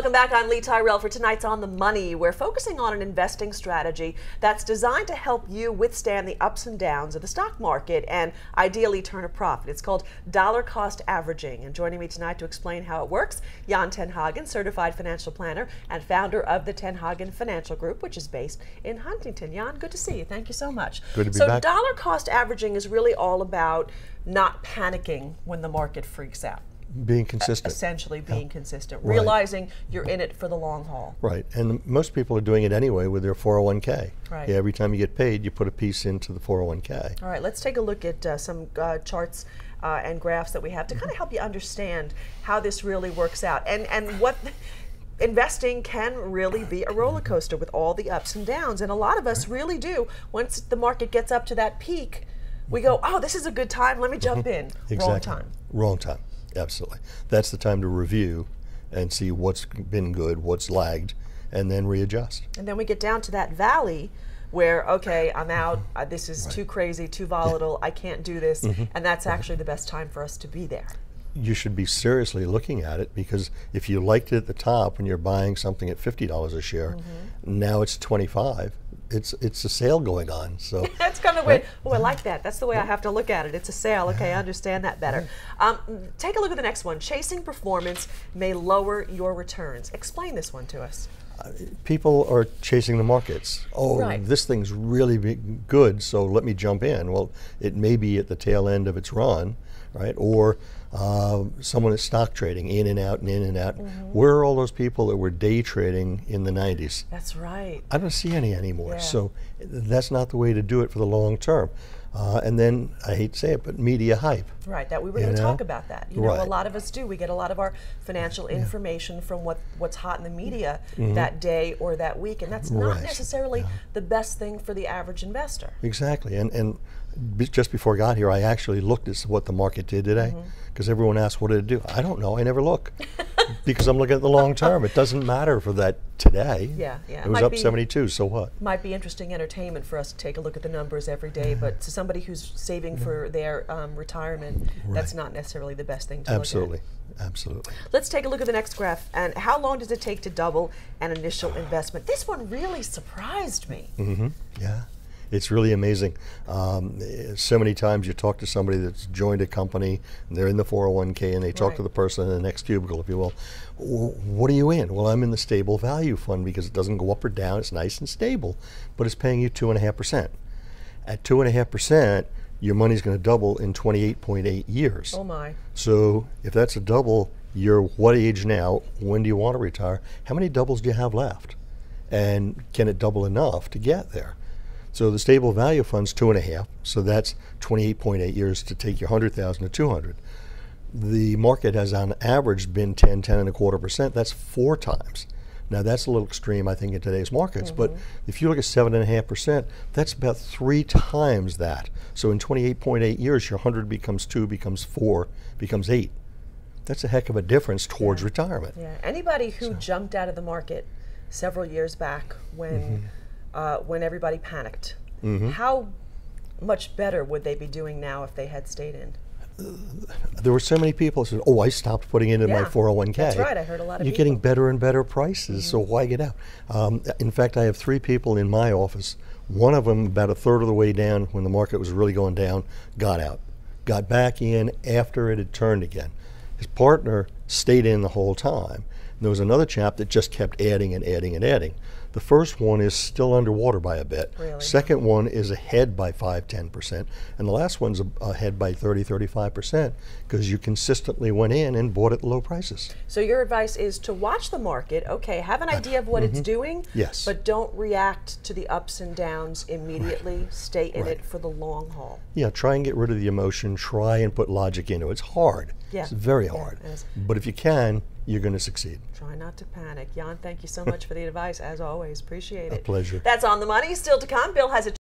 Welcome back. I'm Lee Tyrrell for tonight's On the Money. We're focusing on an investing strategy that's designed to help you withstand the ups and downs of the stock market and ideally turn a profit. It's called dollar cost averaging. And joining me tonight to explain how it works, Jan Haagen, certified financial planner and founder of the Haagen Financial Group, which is based in Huntington. Jan, good to see you. Thank you so much. Good to be back. So dollar cost averaging is really all about not panicking when the market freaks out. Being consistent. Essentially being consistent, Right. realizing you're in it for the long haul. Right, and most people are doing it anyway with their 401k. Right. Yeah, every time you get paid, you put a piece into the 401k. All right, let's take a look at some charts and graphs that we have to kind of help you understand how this really works out and what investing can really be a roller coaster with all the ups and downs. And a lot of us really do. Once the market gets up to that peak, we go, oh, this is a good time, let me jump in. Exactly. Wrong time. Wrong time. Absolutely. That's the time to review and see what's been good, what's lagged, and then readjust. And then we get down to that valley where, okay, I'm out, this is too crazy, too volatile, I can't do this, and that's actually the best time for us to be there. You should be seriously looking at it, because if you liked it at the top when you're buying something at $50 a share, now it's 25. It's a sale going on. So that's kind of the way. Oh, I like that. That's the way I have to look at it. It's a sale. Okay, I understand that better. Take a look at the next one. Chasing performance may lower your returns. Explain this one to us. People are chasing the markets. Oh, right. This thing's really good, so let me jump in. Well, it may be at the tail end of its run, right? Or someone is stock trading in and out and in and out. Where are all those people that were day trading in the 90s? That's right. I don't see any anymore. Yeah. So that's not the way to do it for the long term. And then, I hate to say it, but media hype. Right, that we were going to talk about that. You know, Right. a lot of us do. We get a lot of our financial information from what's hot in the media that day or that week, and that's not necessarily the best thing for the average investor. Exactly. And just before I got here, I actually looked at what the market did today, because everyone asked, what did it do? I don't know. I never look, because I'm looking at the long term. It doesn't matter for that today. Yeah. It was up 72, so what? Might be interesting entertainment for us to take a look at the numbers every day, but to somebody who's saving for their retirement, that's not necessarily the best thing to look at. Absolutely. Let's take a look at the next graph. And how long does it take to double an initial investment? This one really surprised me. Yeah. It's really amazing. So many times you talk to somebody that's joined a company, and they're in the 401k, and they talk to the person in the next cubicle, if you will. What are you in? Well, I'm in the stable value fund, because it doesn't go up or down. It's nice and stable, but it's paying you 2.5%. At 2.5%, your money's going to double in 28.8 years. Oh my. So if that's a double, you're what age now? When do you want to retire? How many doubles do you have left? And can it double enough to get there? So the stable value fund's 2.5, so that's 28.8 years to take your 100,000 to 200. The market has on average been 10.25%. That's 4 times. Now that's a little extreme, I think, in today's markets, but if you look at 7.5%, that's about 3 times that. So in 28.8 years, your 100 becomes 2, becomes 4, becomes 8. That's a heck of a difference towards retirement. Yeah. Anybody who jumped out of the market several years back when everybody panicked, how much better would they be doing now if they had stayed in? There were so many people who said, oh, I stopped putting it in my 401k. That's right, I heard a lot of You're people. getting better and better prices, so why get out? In fact, I have 3 people in my office. One of them, about a third of the way down when the market was really going down, got out. Got back in after it had turned again. His partner stayed in the whole time. And there was another chap that just kept adding and adding and adding. The first one is still underwater by a bit. Really? Second one is ahead by 5–10%. And the last one's ahead by 30–35%, because you consistently went in and bought at low prices. So your advice is to watch the market, okay, have an idea of what it's doing, Yes. but don't react to the ups and downs immediately. Stay in it for the long haul. Yeah, try and get rid of the emotion. Try and put logic into it. It's hard. Yeah. It's very hard. It is. But if you can, you're going to succeed. Try not to panic. Jan, thank you so much for the advice, as always. Appreciate it. A pleasure. That's On the Money. Still to come, Bill has a